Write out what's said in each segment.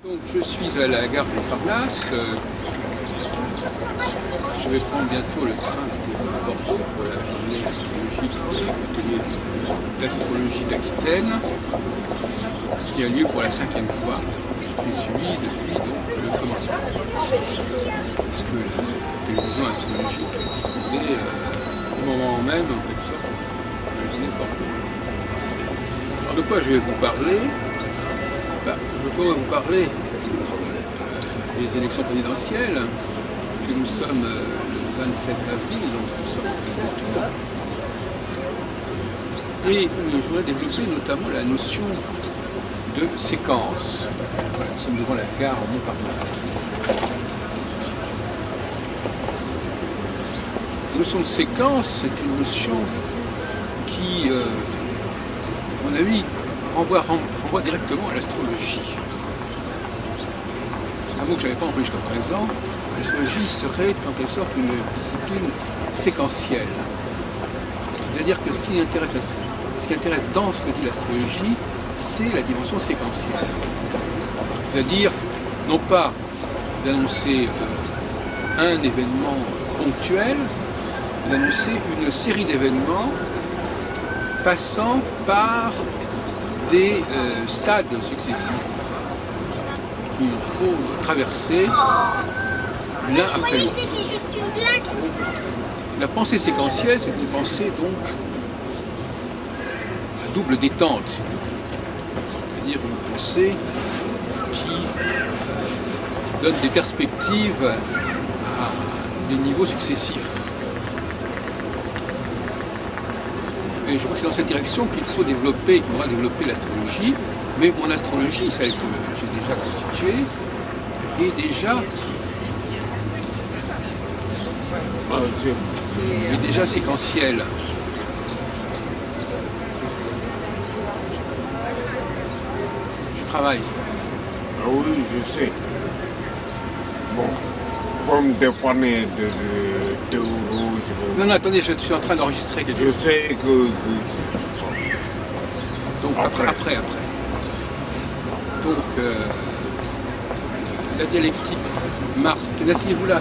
Donc je suis à la gare de Montparnasse. Je vais prendre bientôt le train pour Bordeaux pour la journée astrologique de l'atelier d'astrologie d'Aquitaine qui a lieu pour la 5e fois et suivi depuis donc, le commencement. Parce que la télévision astrologique a été fondée au moment même, en quelque sorte, de la journée de Bordeaux. Alors de quoi je vais vous parler? Je peux vous parler des élections présidentielles, que nous sommes le 27 avril, donc nous sommes au tour. Et je voudrais développer notamment la notion de séquence. Voilà, nous sommes devant la gare Montparnasse. La notion de séquence, c'est une notion qui, à mon avis, renvoie directement à l'astrologie. C'est un mot que je n'avais pas employé jusqu'à présent. L'astrologie serait en quelque sorte une discipline séquentielle. C'est-à-dire que ce qui intéresse dans ce que dit l'astrologie, c'est la dimension séquentielle. C'est-à-dire, non pas d'annoncer un événement ponctuel, mais d'annoncer une série d'événements passant par des stades successifs qu'il faut traverser l'un après l'autre. La pensée séquentielle, c'est une pensée donc à double détente, c'est-à-dire une pensée qui donne des perspectives à des niveaux successifs. Et je crois que c'est dans cette direction qu'il faut développer, qu'il faudra développer l'astrologie. Mais mon astrologie, celle que j'ai déjà constituée, est déjà séquentielle. Je travaille. Ah oui, je sais. Bon, comme dépanner de rouge. Non, attendez, je suis en train d'enregistrer quelque chose. Je sais que... Donc après. Donc, la dialectique Mars. Asseyez-vous là.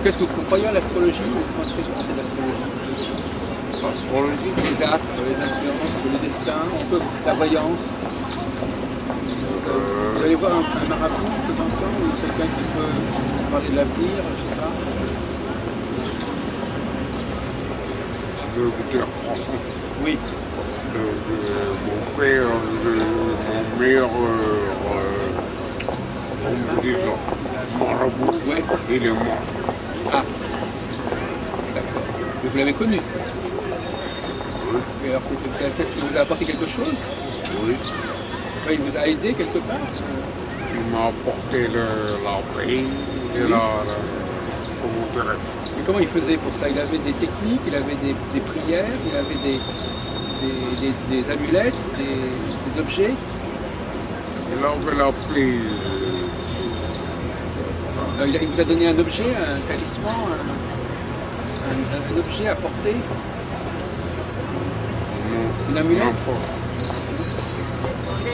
Qu'est-ce que vous croyez à l'astrologie? Qu'est-ce que vous pensez de l'astrologie? L'astrologie? Les astres, les influences, le destin, la voyance. Vous allez voir un marabout de temps en temps, ou quelqu'un qui peut parler de l'avenir, je sais pas. Je veux vous dire franchement. Oui. Mon père, mon meilleur, on vous dit marabout, Ouais. il est mort. Ah, d'accord. Mais vous l'avez connu? Oui. Et alors, qu'est-ce qui vous a apporté quelque chose? Oui. Il vous a aidé quelque part? Il m'a apporté la paix et Et comment il faisait pour ça? Il avait des techniques, il avait des prières, il avait des amulettes, des objets? Il avait la paix. Il vous a donné un objet, un talisman, un objet à porter? Une amulette? Il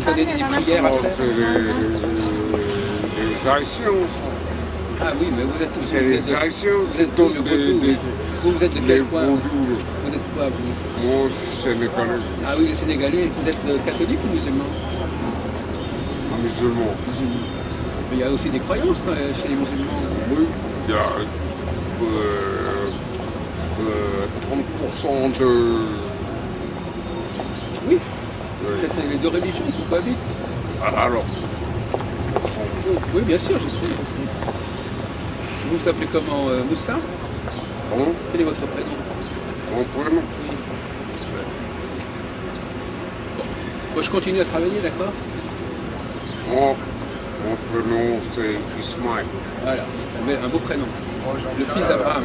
vous a donné des prières à faire? C'est les Haïtiens, ça. Ah oui, mais vous êtes tous... C'est les Haïtiens Vous êtes tous Vous êtes de les quel coin? vaudous. Vous êtes quoi, vous? Moi, je suis sénégalais. Ah oui, les Sénégalais. Vous êtes catholique ou musulman? Musulman. Mais il y a aussi des croyances chez les musulmans. Oui, il y a 30% de... Oui. C'est les deux religions qui cohabitent. Alors, on s'en fout. Oui, bien sûr, je sais. Vous vous appelez comment? Moussa? Pardon? Quel est votre prénom? Mon prénom? Bon, je continue à travailler, d'accord? Mon prénom, c'est Ismaël. Voilà, un beau prénom. Le fils d'Abraham.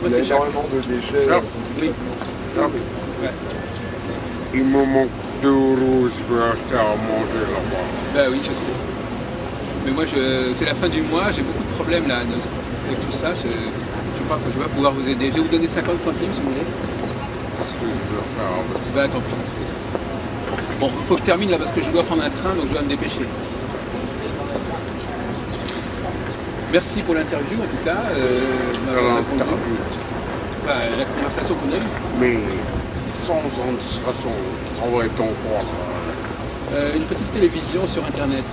Il y a énormément de déchets. Ça, Oui. ça, Ouais. il me manque 2 €, je vais acheter à manger là-bas. Ben oui, je sais. Mais moi, c'est la fin du mois, j'ai beaucoup de problèmes là. avec tout ça, je crois que je vais pouvoir vous aider. Je vais vous donner 50 centimes si vous voulez. Qu'est-ce que je veux faire avec Bah tant pis. Bon, il faut que je termine là parce que je dois prendre un train, donc je dois me dépêcher. Merci pour l'interview en tout cas. l'interview? La conversation qu'on a eue. Mais sans indiscrétion, travaille-t-on quoi là? Une petite télévision sur internet.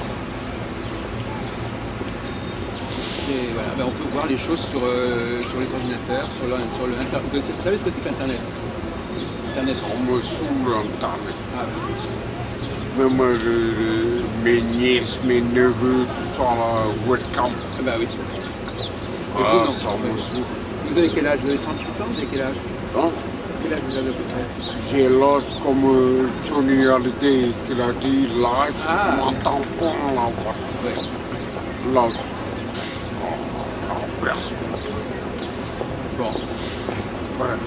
Et voilà, ben on peut voir les choses sur les ordinateurs, sur le internet. Vous savez ce que c'est que l'internet? Internet. On me saoule Internet. Ah, Même mes nièces, mes neveux, tout ça là, webcam. ah bah oui. Voilà, vous, non. ça me saoule. Vous avez quel âge? Vous avez 38 ans? Vous avez quel âge? Hein? Quel âge vous avez à peu près? J'ai l'âge comme Johnny Hallyday qu'il a dit, l'âge, Ah. on n'entend pas la voix. Ouais. Là, personne. Bon. Bref.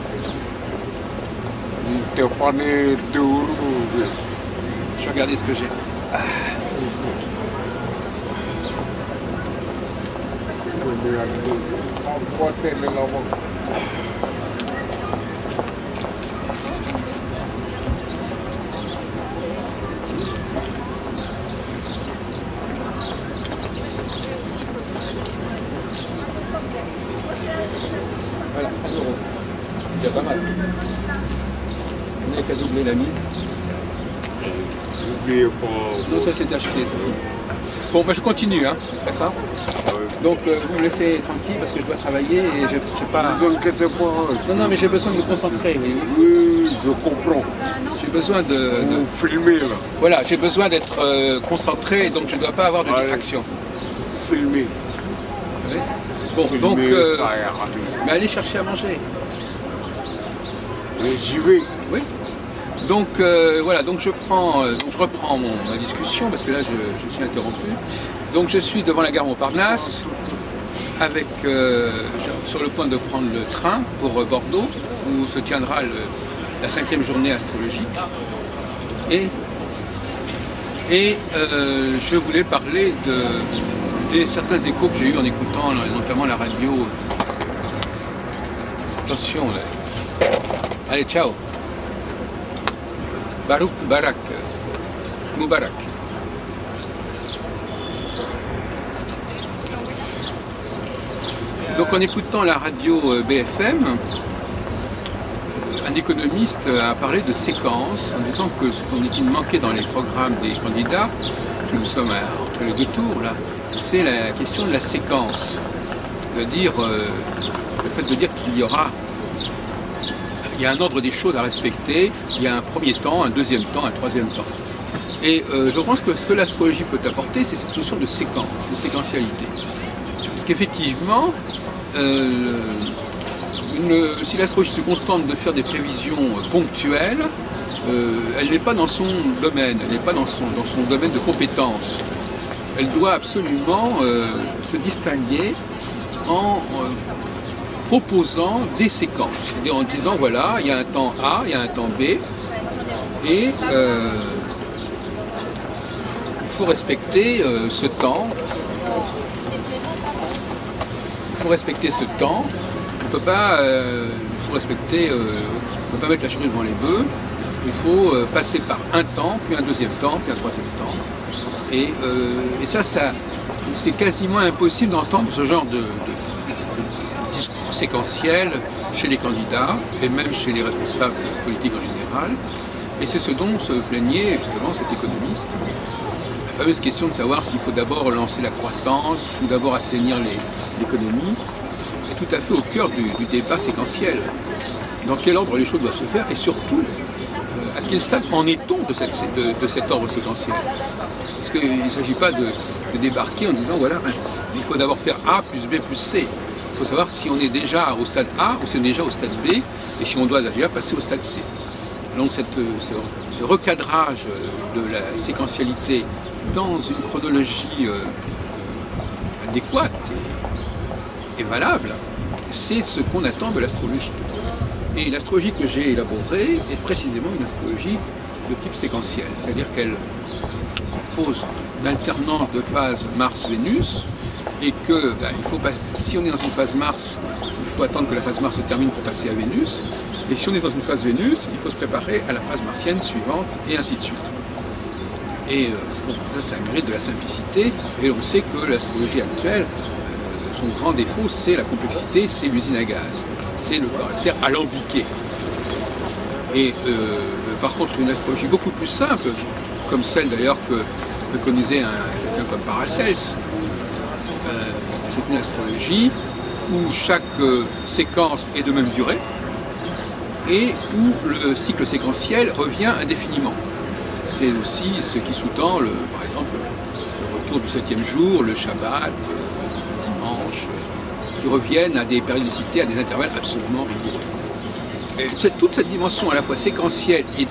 T'es pas né de où? Je vais regarder ce que j'ai. Voilà, 5 euros. C'est déjà pas mal. On n'a qu'à doubler la mise. N'oubliez pas. Non, ça c'est acheté. Ça. Bon, bah, je continue, hein, d'accord? Donc vous me laissez tranquille parce que je dois travailler et je sais pas... Ne vous inquiétez pas. Non, non, mais j'ai besoin de me concentrer, voyez-vous. Oui, je comprends. J'ai besoin de... Vous filmez là. Voilà, j'ai besoin d'être concentré, donc je ne dois pas avoir de distraction. Filmez. Vous voyez. Bon, Filmez, donc... ça ira bien. mais allez chercher à manger. Mais j'y vais. Oui. Donc voilà, donc je reprends ma discussion parce que là je suis interrompu. Donc je suis devant la gare Montparnasse avec sur le point de prendre le train pour Bordeaux où se tiendra la 5e journée astrologique. Et je voulais parler de certains échos que j'ai eus en écoutant notamment la radio. Attention là. Allez, ciao. Barouk Barak. Moubarak. Donc en écoutant la radio BFM, un économiste a parlé de séquences en disant que ce qu'il manquait dans les programmes des candidats, parce que nous sommes entre les deux tours là, c'est la question de la séquence. C'est-à-dire le fait de dire qu'il y a un ordre des choses à respecter, il y a un premier temps, un deuxième temps, un troisième temps. Et je pense que ce que l'astrologie peut apporter, c'est cette notion de séquence, de séquentialité. Parce qu'effectivement, si l'astrologie se contente de faire des prévisions ponctuelles, elle n'est pas dans son domaine, elle n'est pas dans son domaine de compétence. Elle doit absolument se distinguer en proposant des séquences, c'est-à-dire en disant voilà, il y a un temps A, il y a un temps B, et il faut respecter ce temps. Il faut respecter ce temps. On peut pas, il faut respecter, on peut pas mettre la charrue devant les bœufs. Il faut passer par un temps, puis un deuxième temps, puis un troisième temps. Et ça c'est quasiment impossible d'entendre ce genre de discours séquentiel chez les candidats et même chez les responsables politiques en général. Et c'est ce dont se plaignait justement cet économiste. La fameuse question de savoir s'il faut d'abord lancer la croissance ou d'abord assainir l'économie est tout à fait au cœur du débat séquentiel. Dans quel ordre les choses doivent se faire et surtout à quel stade en est-on de cet ordre séquentiel? Parce qu'il ne s'agit pas de débarquer en disant voilà, il faut d'abord faire A plus B plus C. Il faut savoir si on est déjà au stade A ou si on est déjà au stade B et si on doit déjà passer au stade C. Donc ce recadrage de la séquentialité dans une chronologie adéquate et valable, c'est ce qu'on attend de l'astrologie. Et l'astrologie que j'ai élaborée est précisément une astrologie de type séquentiel, c'est-à-dire qu'elle compose d'alternance de phases Mars-Vénus et que si on est dans une phase Mars, il faut attendre que la phase Mars se termine pour passer à Vénus, et si on est dans une phase Vénus, il faut se préparer à la phase martienne suivante, et ainsi de suite. Et ça mérite de la simplicité, et on sait que l'astrologie actuelle, son grand défaut, c'est la complexité, c'est l'usine à gaz, c'est le caractère alambiqué. Et par contre, une astrologie beaucoup plus simple, comme celle d'ailleurs que préconisait quelqu'un comme Paracels, c'est une astrologie où chaque séquence est de même durée et où le cycle séquentiel revient indéfiniment. C'est aussi ce qui sous-tend, par exemple, le retour du 7e jour, le Shabbat, le dimanche, qui reviennent à des périodicités, à des intervalles absolument rigoureux. Et c'est toute cette dimension à la fois séquentielle et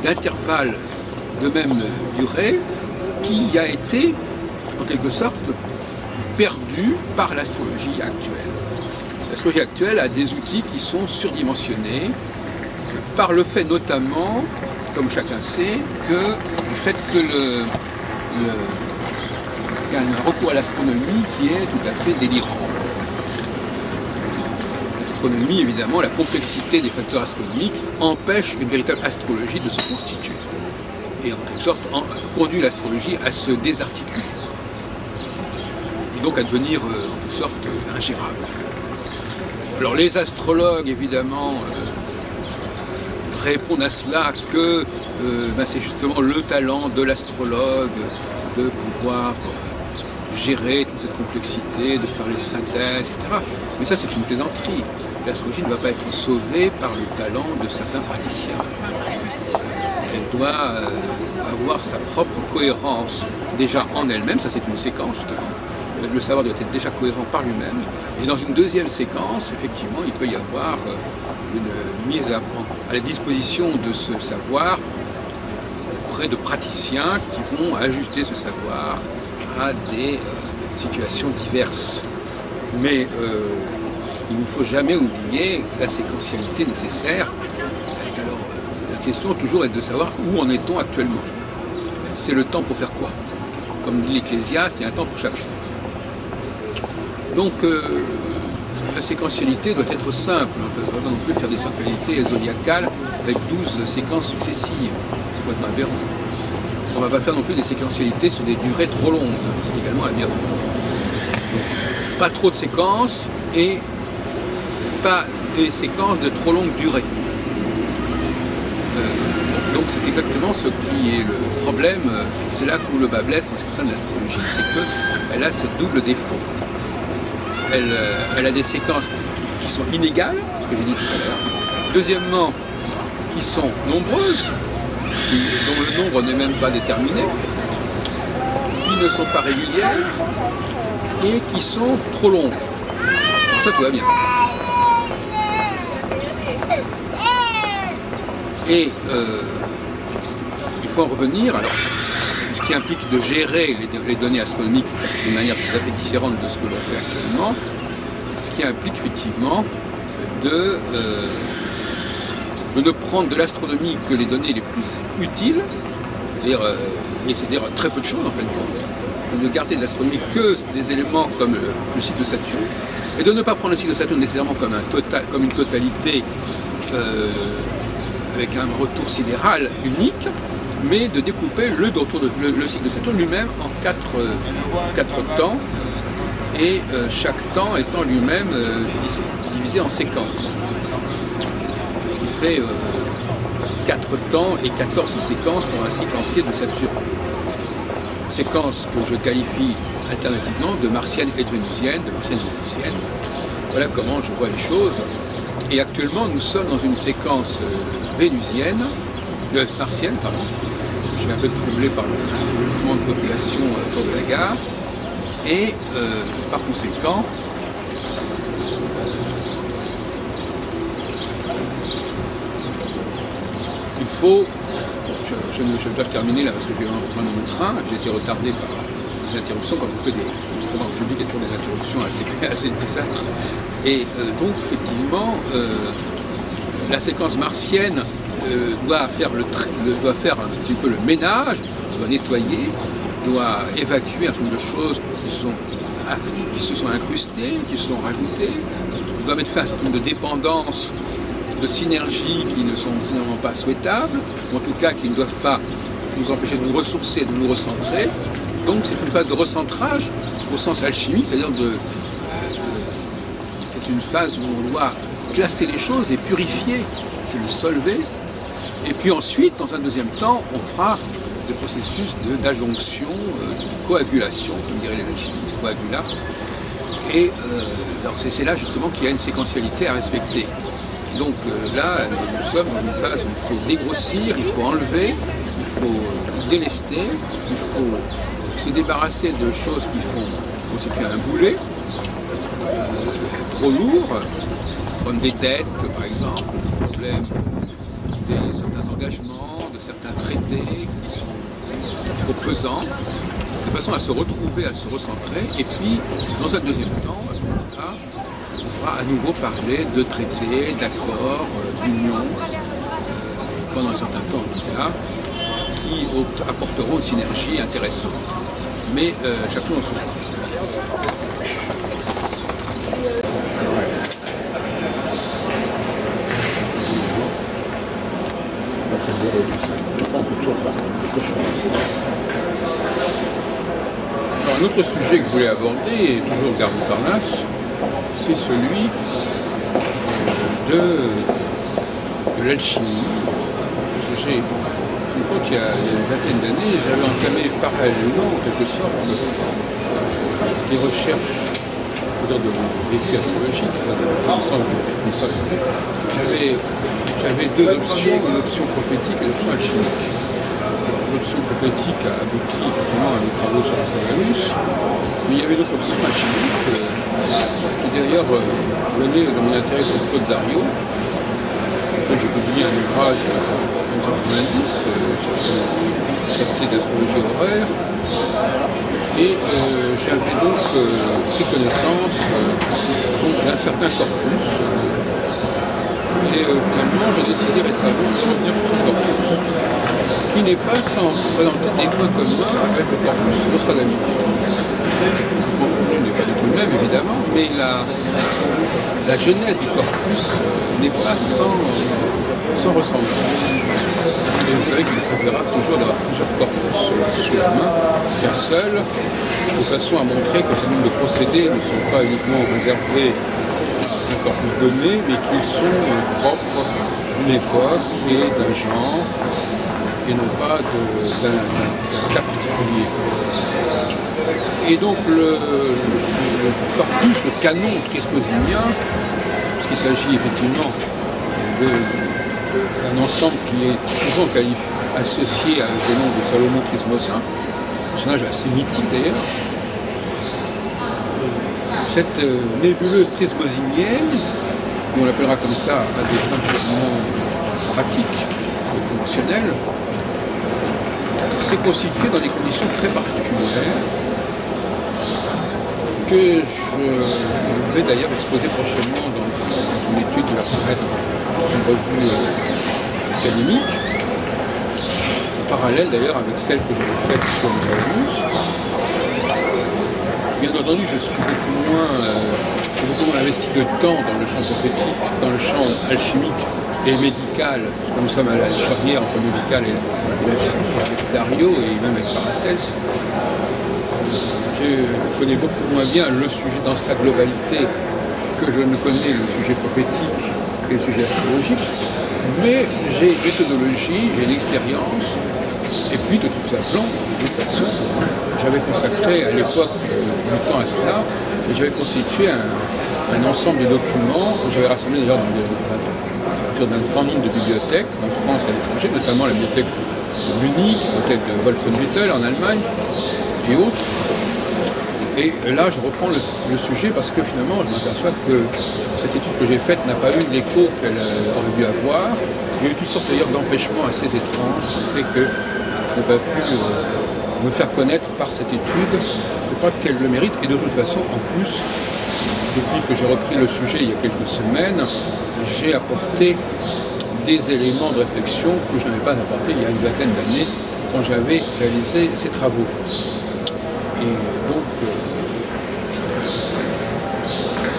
d'intervalles de même durée qui a été, en quelque sorte, perdue par l'astrologie actuelle. L'astrologie actuelle a des outils qui sont surdimensionnés par le fait notamment, comme chacun sait, du fait que qu'il y a un recours à l'astronomie qui est tout à fait délirant. L'astronomie, évidemment, la complexité des facteurs astronomiques empêche une véritable astrologie de se constituer. Et en quelque sorte, conduit l'astrologie à se désarticuler. Et donc à devenir, en quelque sorte, ingérable. Alors les astrologues, évidemment, répondent à cela que c'est justement le talent de l'astrologue de pouvoir gérer toute cette complexité, de faire les synthèses, etc. Mais ça, c'est une plaisanterie. L'astrologie ne va pas être sauvée par le talent de certains praticiens. Elle doit avoir sa propre cohérence déjà en elle-même, ça c'est une séquence justement. Le savoir doit être déjà cohérent par lui-même. Et dans une deuxième séquence, effectivement, il peut y avoir une mise à la disposition de ce savoir auprès de praticiens qui vont ajuster ce savoir à des situations diverses. Mais il ne faut jamais oublier la séquentialité nécessaire. Alors, la question toujours est de savoir où en est-on actuellement. C'est le temps pour faire quoi? Comme dit l'Ecclésiaste, il y a un temps pour chaque chose. Donc, la séquentialité doit être simple. On ne peut pas non plus faire des séquentialités zodiacales avec 12 séquences successives. C'est complètement aberrant. On ne va pas faire non plus des séquentialités sur des durées trop longues. C'est également aberrant. Donc, pas trop de séquences et pas des séquences de trop longue durée. Donc c'est exactement ce qui est le problème. C'est là où le bas blesse en ce qui concerne l'astrologie, c'est qu'elle a ce double défaut. Elle a des séquences qui sont inégales, ce que j'ai dit tout à l'heure. Deuxièmement, qui sont nombreuses, dont le nombre n'est même pas déterminé, qui ne sont pas régulières et qui sont trop longues. Ça, tout va bien. Et il faut en revenir, alors, ce qui implique de gérer les données astronomiques d'une manière tout à fait différente de ce que l'on fait actuellement, ce qui implique effectivement de ne prendre de l'astronomie que les données les plus utiles, c'est-à-dire très peu de choses en fin de compte, de ne garder de l'astronomie que des éléments comme le cycle de Saturne, et de ne pas prendre le cycle de Saturne nécessairement comme une totalité avec un retour sidéral unique, mais de découper le cycle de Saturne lui-même en quatre temps, et chaque temps étant lui-même divisé en séquences. Ce qui fait 4 temps et 14 séquences pour un cycle entier de Saturne. Séquences que je qualifie alternativement de martienne et de vénusienne, Voilà comment je vois les choses. Et actuellement, nous sommes dans une séquence martienne, pardon. Je suis un peu troublé par le mouvement de population autour de la gare. Et par conséquent, il faut... Je dois terminer là parce que je vais prendre mon train. J'ai été retardé par des interruptions. Quand on fait des enregistrements en public, il y a toujours des interruptions assez bizarres. Et donc, effectivement, la séquence martienne doit faire un petit peu le ménage, doit nettoyer, doit évacuer un certain nombre de choses qui sont qui se sont incrustés, qui se sont rajoutés, qui doivent mettre fin à un certain nombre de dépendances, de synergies qui ne sont finalement pas souhaitables, ou en tout cas qui ne doivent pas nous empêcher de nous ressourcer, de nous recentrer. Donc c'est une phase de recentrage au sens alchimique, c'est-à-dire c'est une phase où on doit classer les choses, les purifier, c'est le solver. Et puis ensuite, dans un deuxième temps, on fera des processus d'adjonction, de coagulation, comme diraient les alchimistes, coagula. Et c'est là justement qu'il y a une séquentialité à respecter. Donc là, nous sommes dans une phase où il faut dégrossir, il faut enlever, il faut délester, il faut se débarrasser de choses qui constituent un boulet, trop lourd, comme des dettes par exemple, le problème de certains engagements, de certains traités qui sont trop pesants, de façon à se retrouver, à se recentrer, et puis dans un deuxième temps, à ce moment-là, on pourra à nouveau parler de traités, d'accords, d'unions, pendant un certain temps en tout cas, qui apporteront une synergie intéressante. Mais chaque chose en son temps. On peut toujours faire quelque chose. Alors, un autre sujet que je voulais aborder, et toujours Gare Montparnasse, c'est celui de l'alchimie. Il y a une vingtaine d'années, j'avais entamé parallèlement, en quelque sorte, des recherches de l'étude astrologique, j'avais deux options, une option prophétique et une option alchimique. L'option prophétique a abouti effectivement à mes travaux sur l'Astrodalus, mais il y avait une autre option alchimique qui d'ailleurs venait de mon intérêt pour Claude Dario, auquel j'ai publié un ouvrage en 1990 sur son traité d'astrologie horaire. Et j'avais donc pris connaissance d'un certain corpus. Et finalement, j'ai décidé récemment de revenir sur ce corpus, qui n'est pas sans présenter des points communs avec le corpus nostradamique. Le contenu n'est pas du tout le même, évidemment, mais la genèse du corpus n'est pas sans ressemblance. Et vous savez qu'il est préférable toujours d'avoir plusieurs corpus sous la main qu'un seul, de façon à montrer que ce nombre de procédés ne sont pas uniquement réservés à un corpus donné, mais qu'ils sont propres d'une époque et d'un genre, et non pas d'un cas particulier. Et donc le corpus, le canon trismosinien, puisqu'il s'agit effectivement d'un ensemble qui est souvent associé avec le nom de Salomon Trismosin, un personnage assez mythique d'ailleurs. Cette nébuleuse trismosinienne, on l'appellera comme ça à des fins purement pratiques et conventionnelles, s'est constituée dans des conditions très particulières que je vais d'ailleurs exposer prochainement dans une étude qui va paraître dans une revue académique, en parallèle d'ailleurs avec celle que j'avais faite sur Nostradamus. Bien entendu, je suis beaucoup moins investi de temps dans le champ prophétique, dans le champ alchimique et médical, parce que nous sommes à la charnière entre le médical et Dario et même avec Paracelse. Je connais beaucoup moins bien le sujet dans sa globalité que je ne connais le sujet prophétique et le sujet astrologique, mais j'ai une méthodologie, j'ai une expérience, et puis de toute façon, j'avais consacré à l'époque du temps à cela, et j'avais constitué un ensemble de documents que j'avais rassemblés d'ailleurs d'un grand nombre de bibliothèques en France et à l'étranger, notamment la bibliothèque de Munich, la bibliothèque de Wolfenbüttel en Allemagne et autres. Et là, je reprends le sujet parce que finalement, je m'aperçois que cette étude que j'ai faite n'a pas eu l'écho qu'elle aurait dû avoir. Il y a eu toutes sortes d'ailleurs d'empêchements assez étranges qui fait que je n'ai pas pu me faire connaître par cette étude. Je crois qu'elle le mérite et de toute façon, en plus, depuis que j'ai repris le sujet il y a quelques semaines, j'ai apporté des éléments de réflexion que je n'avais pas apportés il y a une vingtaine d'années quand j'avais réalisé ces travaux. Et donc,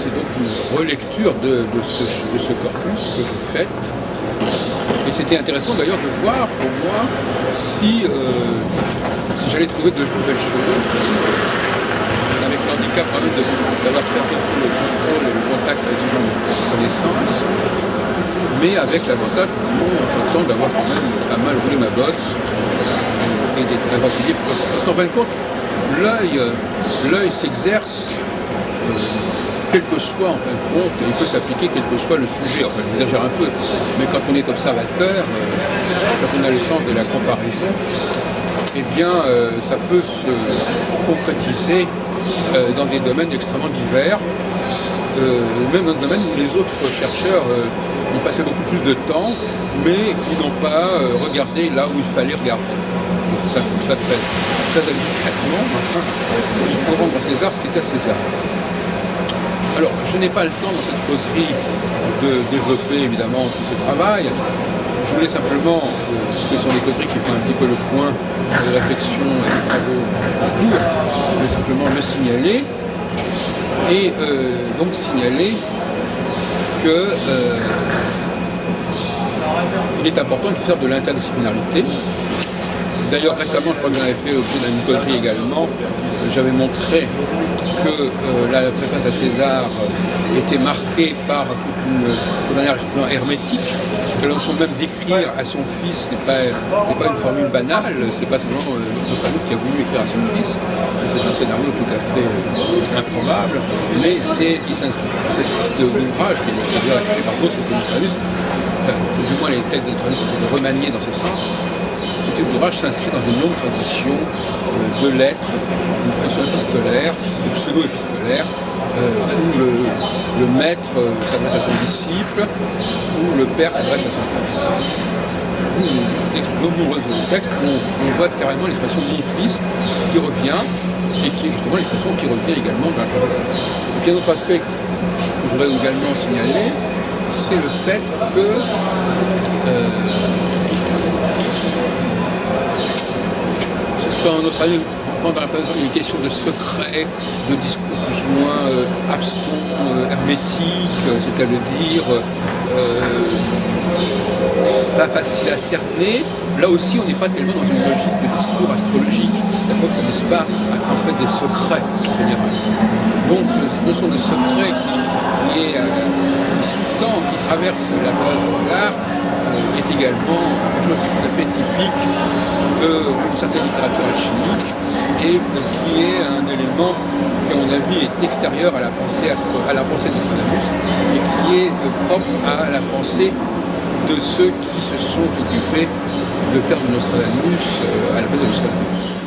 c'est donc une relecture de ce corpus que je fête. Et c'était intéressant d'ailleurs de voir pour moi si j'allais trouver de nouvelles choses, avec le handicap quand même d'avoir perdu le contrôle et le contact avec ce genre de connaissances, mais avec l'avantage entre-temps d'avoir quand même pas mal roulé ma bosse et d'avoir étudié. Parce qu'en fin de compte, l'œil s'exerce, quel que soit en fin de compte, il peut s'appliquer quel que soit le sujet, enfin j'exagère un peu, mais quand on est observateur, quand on a le sens de la comparaison, eh bien ça peut se concrétiser dans des domaines extrêmement divers, même dans des domaines où les autres chercheurs ont passé beaucoup plus de temps, mais qui n'ont pas regardé là où il fallait regarder. Donc ça très habituellement, enfin, il faut rendre à César ce qui est à César. Alors, je n'ai pas le temps dans cette causerie de développer évidemment tout ce travail. Je voulais simplement, puisque ce sont des causeries qui font un petit peu le point sur les réflexions et les travaux en cours, je voulais simplement le signaler. Et donc signaler que il est important de faire de l'interdisciplinarité. D'ailleurs, récemment, je crois que j'en avais fait au cours d'une causerie également, j'avais montré que la préface à César était marquée par un arrière-plan hermétique, que la notion même d'écrire à son fils n'est pas une formule banale, c'est pas simplement Nostradamus qui a voulu écrire à son fils, c'est un scénario tout à fait improbable, mais il s'inscrit dans cette type d'ouvrage qui est d'ailleurs écrit par d'autres que Nostradamus, enfin, du moins les textes de Nostradamus ont été remaniés dans ce sens. Ce type d'ouvrage s'inscrit dans une longue tradition de lettres, une tradition épistolaire, ou pseudo-épistolaire, où le maître s'adresse à son disciple, où le père s'adresse à son fils. Dans nombreux textes, on voit carrément l'expression « mon fils » qui revient, et qui est justement l'expression qui revient également dans la tradition. Et puis un autre aspect que je voudrais également signaler, c'est le fait que quand dans la présentation il est question de secrets, de discours plus ou moins abscons, hermétiques, c'est-à-dire pas facile à cerner, là aussi on n'est pas tellement dans une logique de discours astrologique. D'abord, ça n'est pas à transmettre des secrets en général. Donc cette notion de secret qui sous-tend, qui traverse la période de l'art, est également quelque chose qui est tout à fait typique d'une certaine littérature alchimique et qui est un élément qui, à mon avis, est extérieur à la pensée de Nostradamus et qui est propre à la pensée de ceux qui se sont occupés de faire de Nostradamus à la place de Nostradamus.